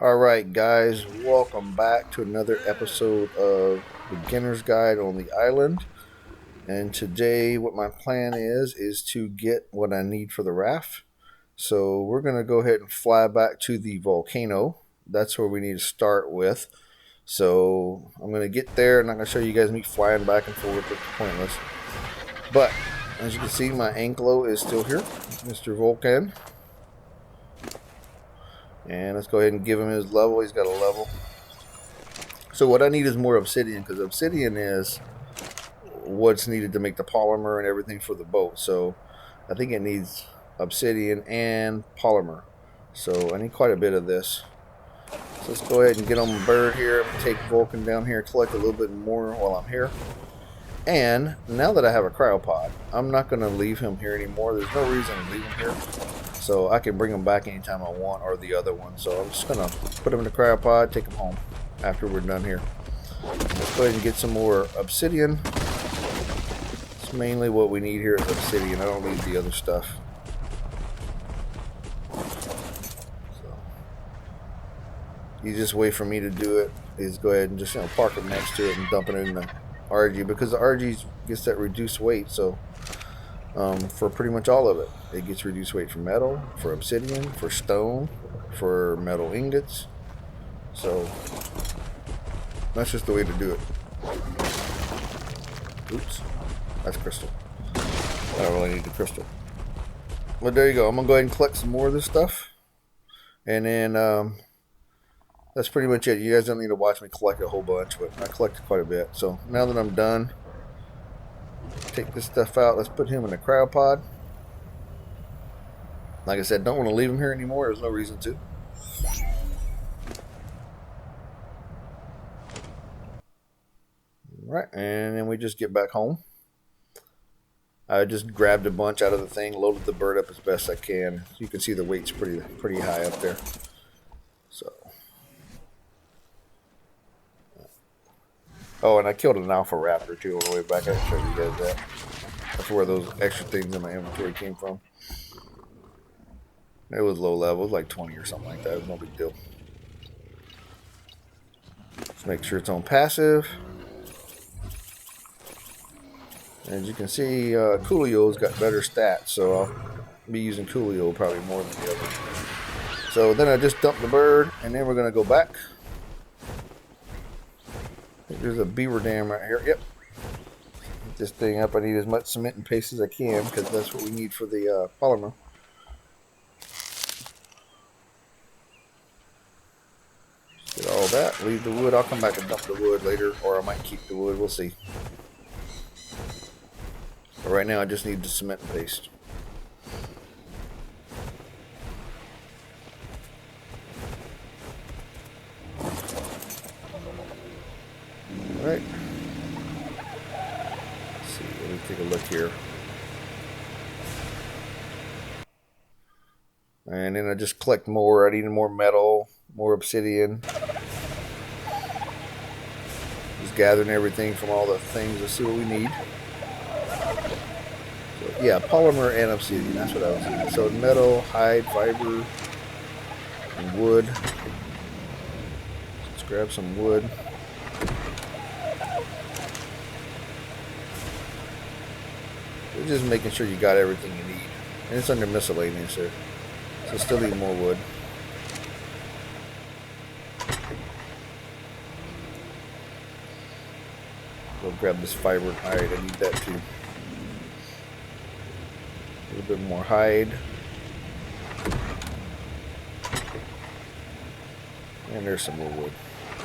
Alright guys, welcome back to another episode of Beginner's Guide on the Island. And today what my plan is to get what I need for the raft. So we're going to go ahead and fly back to the volcano. That's where we need to start with. So I'm going to get there and I'm going to show you guys me flying back and forth. It's pointless. But as you can see, my Anglo is still here, Mr. Volcan. And let's go ahead and give him his level. He's got a level. So what I need is more obsidian, because obsidian is what's needed to make the polymer and everything for the boat. So I think it needs obsidian and polymer. So I need quite a bit of this. So let's go ahead and get on the bird here. I'm going to take Vulcan down here, collect a little bit more while I'm here. And now that I have a cryopod, I'm not going to leave him here anymore. There's no reason to leave him here. So I can bring him back anytime I want, or the other one. So I'm just going to put him in the cryopod, take him home after we're done here. Let's go ahead and get some more obsidian. It's mainly what we need here is obsidian. I don't need the other stuff. So the easiest way for me to do it is go ahead and just park it next to it and dump it in the RG, because the RG gets that reduced weight. So for pretty much all of it, it gets reduced weight for metal, for obsidian, for stone, for metal ingots. So that's just the way to do it. Oops, that's crystal. I don't really need the crystal. But there you go. I'm gonna go ahead and collect some more of this stuff, and then that's pretty much it. You guys don't need to watch me collect a whole bunch, but I collected quite a bit. So now that I'm done, take this stuff out. Let's put him in the cryopod. Like I said, don't want to leave him here anymore. There's no reason to. Alright, and then we just get back home. I just grabbed a bunch out of the thing, loaded the bird up as best I can. You can see the weight's pretty high up there. So, oh, and I killed an alpha raptor too on the way back. I can show you guys that. That's where those extra things in my inventory came from. It was low level, it was like 20 or something like that. It was no big deal. Let's make sure it's on passive. As you can see, Coolio's got better stats, so I'll be using Coolio probably more than the other. So then I just dump the bird, and then we're going to go back. I think there's a beaver dam right here. Yep. Get this thing up. I need as much cement and paste as I can, because that's what we need for the polymer. Get all that. Leave the wood. I'll come back and dump the wood later, or I might keep the wood. We'll see. But right now I just need the cement and paste. Alright. Let's see, let me take a look here. And then I just collect more. I need more metal, more obsidian. Just gathering everything from all the things. Let's see what we need. So, yeah, polymer and obsidian, that's what I was using. So metal, hide, fiber, and wood. Let's grab some wood. We're just making sure you got everything you need. And it's under miscellaneous here. So still need more wood. Go grab this fiber and hide. I need that too. A little bit more hide. And there's some more wood.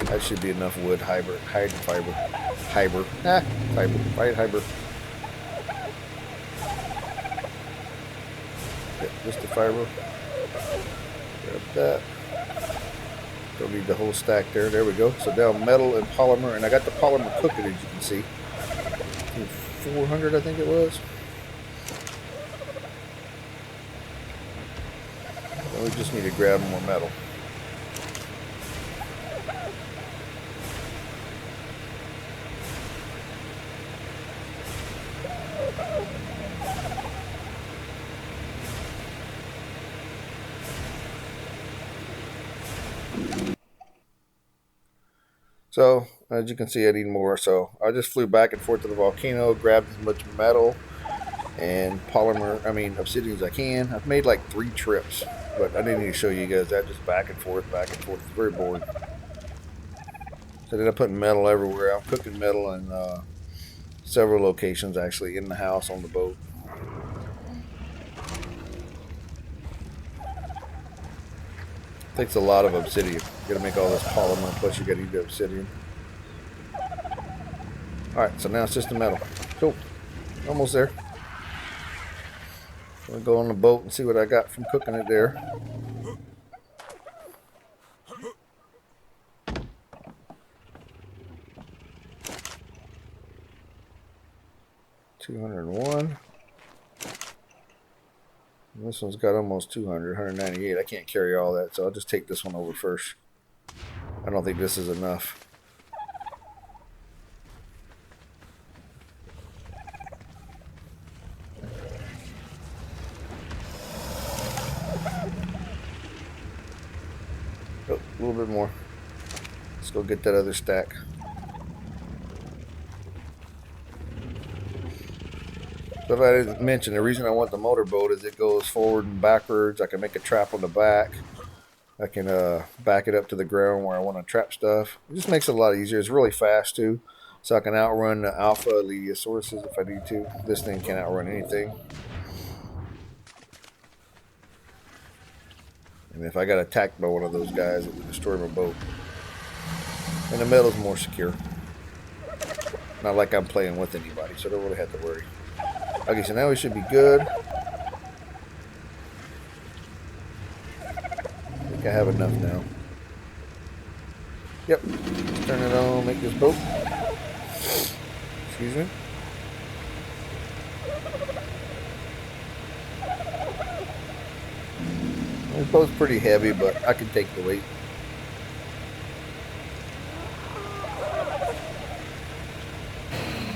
That should be enough wood. Hide and fiber. Fiber. Fiber. Okay, just the fiber. Grab that. Don't need the whole stack there. There we go. So now metal and polymer, and I got the polymer cooking, as you can see. 400, I think it was. So we just need to grab more metal. So as you can see, I need more. So I just flew back and forth to the volcano, grabbed as much metal and obsidian as I can. I've made like 3 trips, but I didn't need to show you guys that. Just back and forth, back and forth. It's very boring. So then I put metal everywhere. I'm cooking metal in several locations, actually, in the house, on the boat. Takes a lot of obsidian. You gotta make all this polymer, plus you gotta eat the obsidian. Alright, so now it's just the metal. Cool. Almost there. I'll go on the boat and see what I got from cooking it there. $201. This one's got almost 200, 198. I can't carry all that, so I'll just take this one over first. I don't think this is enough. Oh, a little bit more. Let's go get that other stack. So if I didn't mention, the reason I want the motorboat is it goes forward and backwards. I can make a trap on the back. I can back it up to the ground where I want to trap stuff. It just makes it a lot easier. It's really fast too, so I can outrun the alpha Elidiosaurus if I need to. This thing can't outrun anything. And if I got attacked by one of those guys, it would destroy my boat. And the metal's more secure. Not like I'm playing with anybody, so I don't really have to worry. Okay, so now we should be good. I think I have enough now. Yep. Let's turn it on, make this boat. Excuse me. This boat's pretty heavy, but I can take the weight.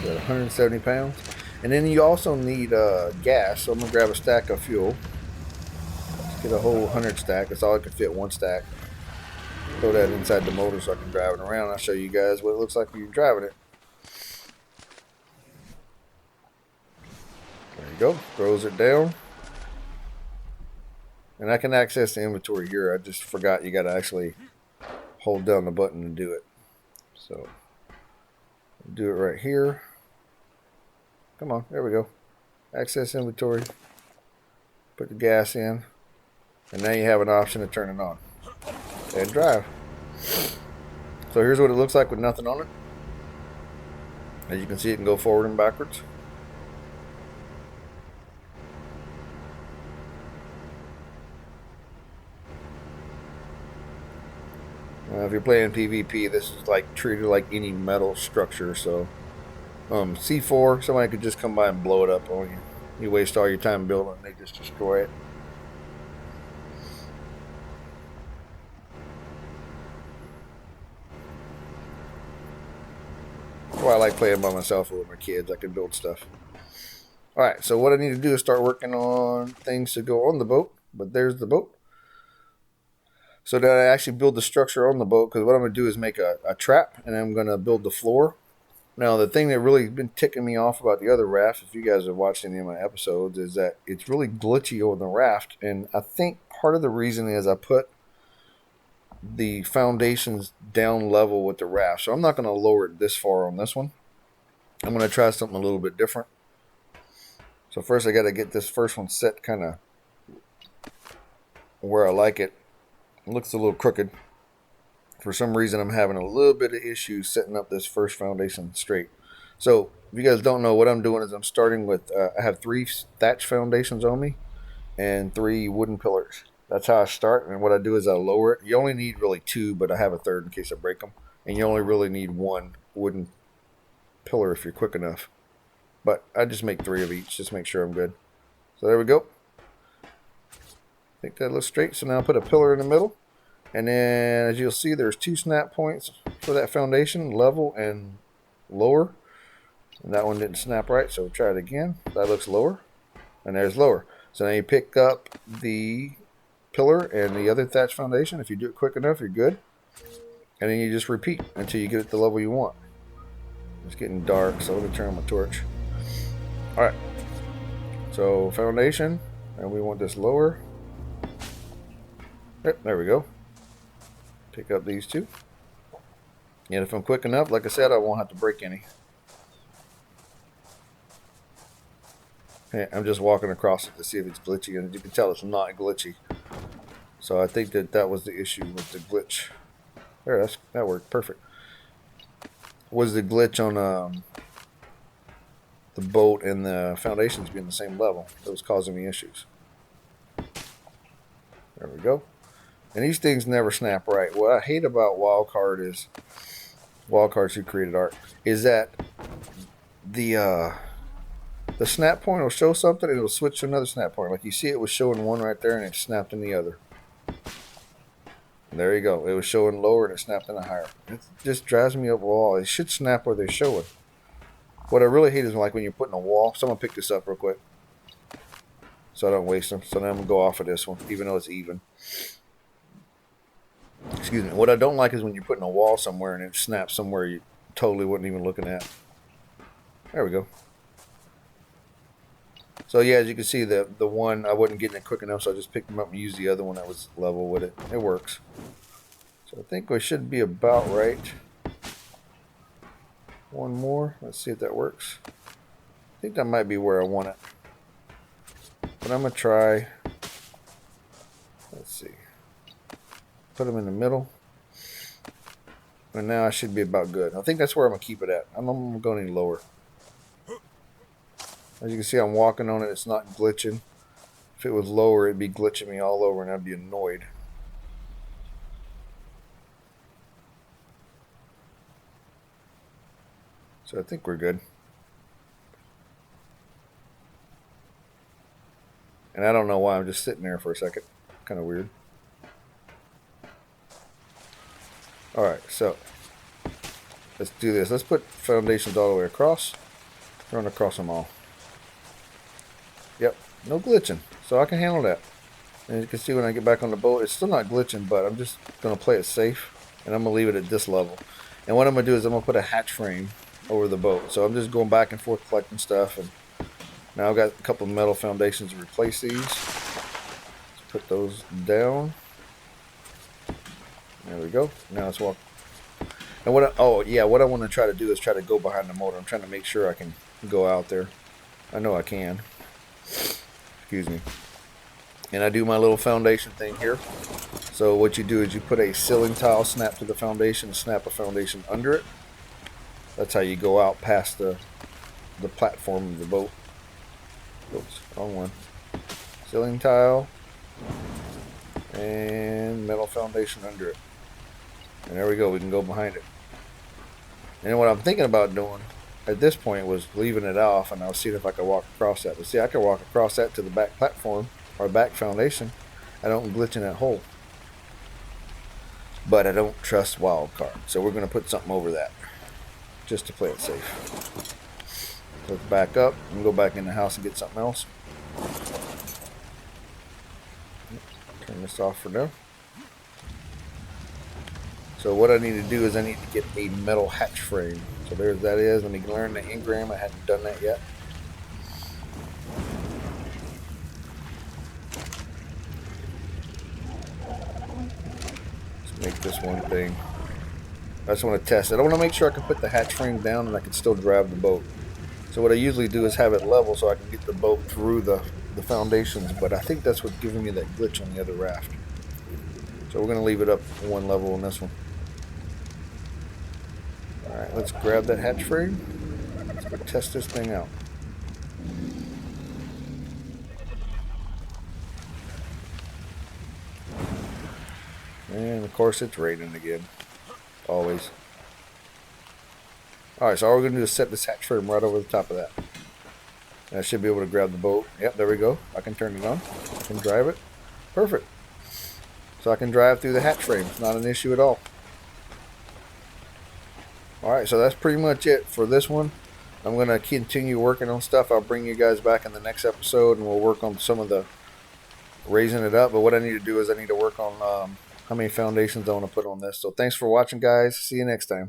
Got 170 pounds. And then you also need gas, so I'm going to grab a stack of fuel. Let's get a whole 100 stack. That's all I can fit, one stack. Throw that inside the motor so I can drive it around. I'll show you guys what it looks like when you're driving it. There you go. Throws it down. And I can access the inventory here. I just forgot you got to actually hold down the button and do it. So, do it right here. Come on, there we go. Access inventory. Put the gas in. And now you have an option to turn it on. And drive. So here's what it looks like with nothing on it. As you can see, it can go forward and backwards. If you're playing PvP, this is like treated like any metal structure. So C4, somebody could just come by and blow it up on you. You waste all your time building it, and they just destroy it. Well, I like playing by myself or with my kids. I can build stuff. Alright, so what I need to do is start working on things to go on the boat. But there's the boat. So that I actually build the structure on the boat, because what I'm going to do is make a trap, and I'm going to build the floor. Now, the thing that really been ticking me off about the other raft, if you guys have watched any of my episodes, is that it's really glitchy on the raft. And I think part of the reason is I put the foundations down level with the raft. So I'm not going to lower it this far on this one. I'm going to try something a little bit different. So first I got to get this first one set kind of where I like it. It looks a little crooked. For some reason, I'm having a little bit of issues setting up this first foundation straight. So, if you guys don't know, what I'm doing is I'm starting with, I have 3 thatch foundations on me and 3 wooden pillars. That's how I start, and what I do is I lower it. You only need really 2, but I have a third in case I break them. And you only really need 1 wooden pillar if you're quick enough. But I just make 3 of each, just make sure I'm good. So there we go. I think that looks straight. So now I'll put a pillar in the middle. And then, as you'll see, there's 2 snap points for that foundation, level and lower. And that one didn't snap right, so we'll try it again. That looks lower. And there's lower. So now you pick up the pillar and the other thatch foundation. If you do it quick enough, you're good. And then you just repeat until you get it the level you want. It's getting dark, so let me turn on my torch. Alright. So foundation, and we want this lower. Yep, there we go. Pick up these two. And if I'm quick enough, like I said, I won't have to break any. Okay, I'm just walking across it to see if it's glitchy, and you can tell it's not glitchy. So I think that was the issue with the glitch. There, that worked perfect. Was the glitch on the boat and the foundations being the same level that was causing me issues. There we go. And these things never snap right. What I hate about Wildcards who created Ark is that the snap point will show something and it'll switch to another snap point. Like you see it was showing one right there and it snapped in the other. And there you go. It was showing lower and it snapped in the higher. It just drives me up a wall. It should snap where they're showing. What I really hate is like when you're putting a wall. So I'm going to pick this up real quick so I don't waste them. So now I'm going to go off of this one even though it's even. Excuse me. What I don't like is when you're putting a wall somewhere and it snaps somewhere you totally wasn't even looking at. There we go. So yeah, as you can see, the one, I wasn't getting it quick enough, so I just picked them up and used the other one that was level with it. It works. So I think we should be about right. One more. Let's see if that works. I think that might be where I want it. But I'm going to try. Let's see. Put them in the middle. And now I should be about good. I think that's where I'm going to keep it at. I'm not going to go any lower. As you can see, I'm walking on it. It's not glitching. If it was lower, it'd be glitching me all over and I'd be annoyed. So I think we're good. And I don't know why I'm just sitting there for a second. Kind of weird. Alright, so let's do this. Let's put foundations all the way across. Run across them all. Yep, no glitching. So I can handle that. And you can see when I get back on the boat, it's still not glitching, but I'm just going to play it safe. And I'm going to leave it at this level. And what I'm going to do is I'm going to put a hatch frame over the boat. So I'm just going back and forth collecting stuff. And now I've got a couple of metal foundations to replace these. Let's put those down. There we go. Now let's walk. And what I want to try to do is try to go behind the motor. I'm trying to make sure I can go out there. I know I can. Excuse me. And I do my little foundation thing here. So what you do is you put a ceiling tile snap to the foundation, snap a foundation under it. That's how you go out past the platform of the boat. Oops, wrong one. Ceiling tile and metal foundation under it. And there we go, we can go behind it. And what I'm thinking about doing at this point was leaving it off, and I'll see if I can walk across that. But see, I can walk across that to the back platform, or back foundation. I don't glitch in that hole. But I don't trust Wildcard. So we're going to put something over that, just to play it safe. So let's back up and go back in the house and get something else. Turn this off for now. So what I need to do is I need to get a metal hatch frame. So there that is. Let me learn the engram. I hadn't done that yet. Let's make this one thing. I just want to test it. I want to make sure I can put the hatch frame down and I can still drive the boat. So what I usually do is have it level so I can get the boat through the foundations. But I think that's what's giving me that glitch on the other raft. So we're going to leave it up one level on this one. Alright, let's grab that hatch frame. Let's go test this thing out. And of course it's raining again. Always. Alright, so all we're going to do is set this hatch frame right over the top of that. And I should be able to grab the boat. Yep, there we go. I can turn it on. I can drive it. Perfect. So I can drive through the hatch frame. It's not an issue at all. Alright, so that's pretty much it for this one. I'm going to continue working on stuff. I'll bring you guys back in the next episode and we'll work on some of the raising it up. But what I need to do is I need to work on how many foundations I want to put on this. So thanks for watching, guys. See you next time.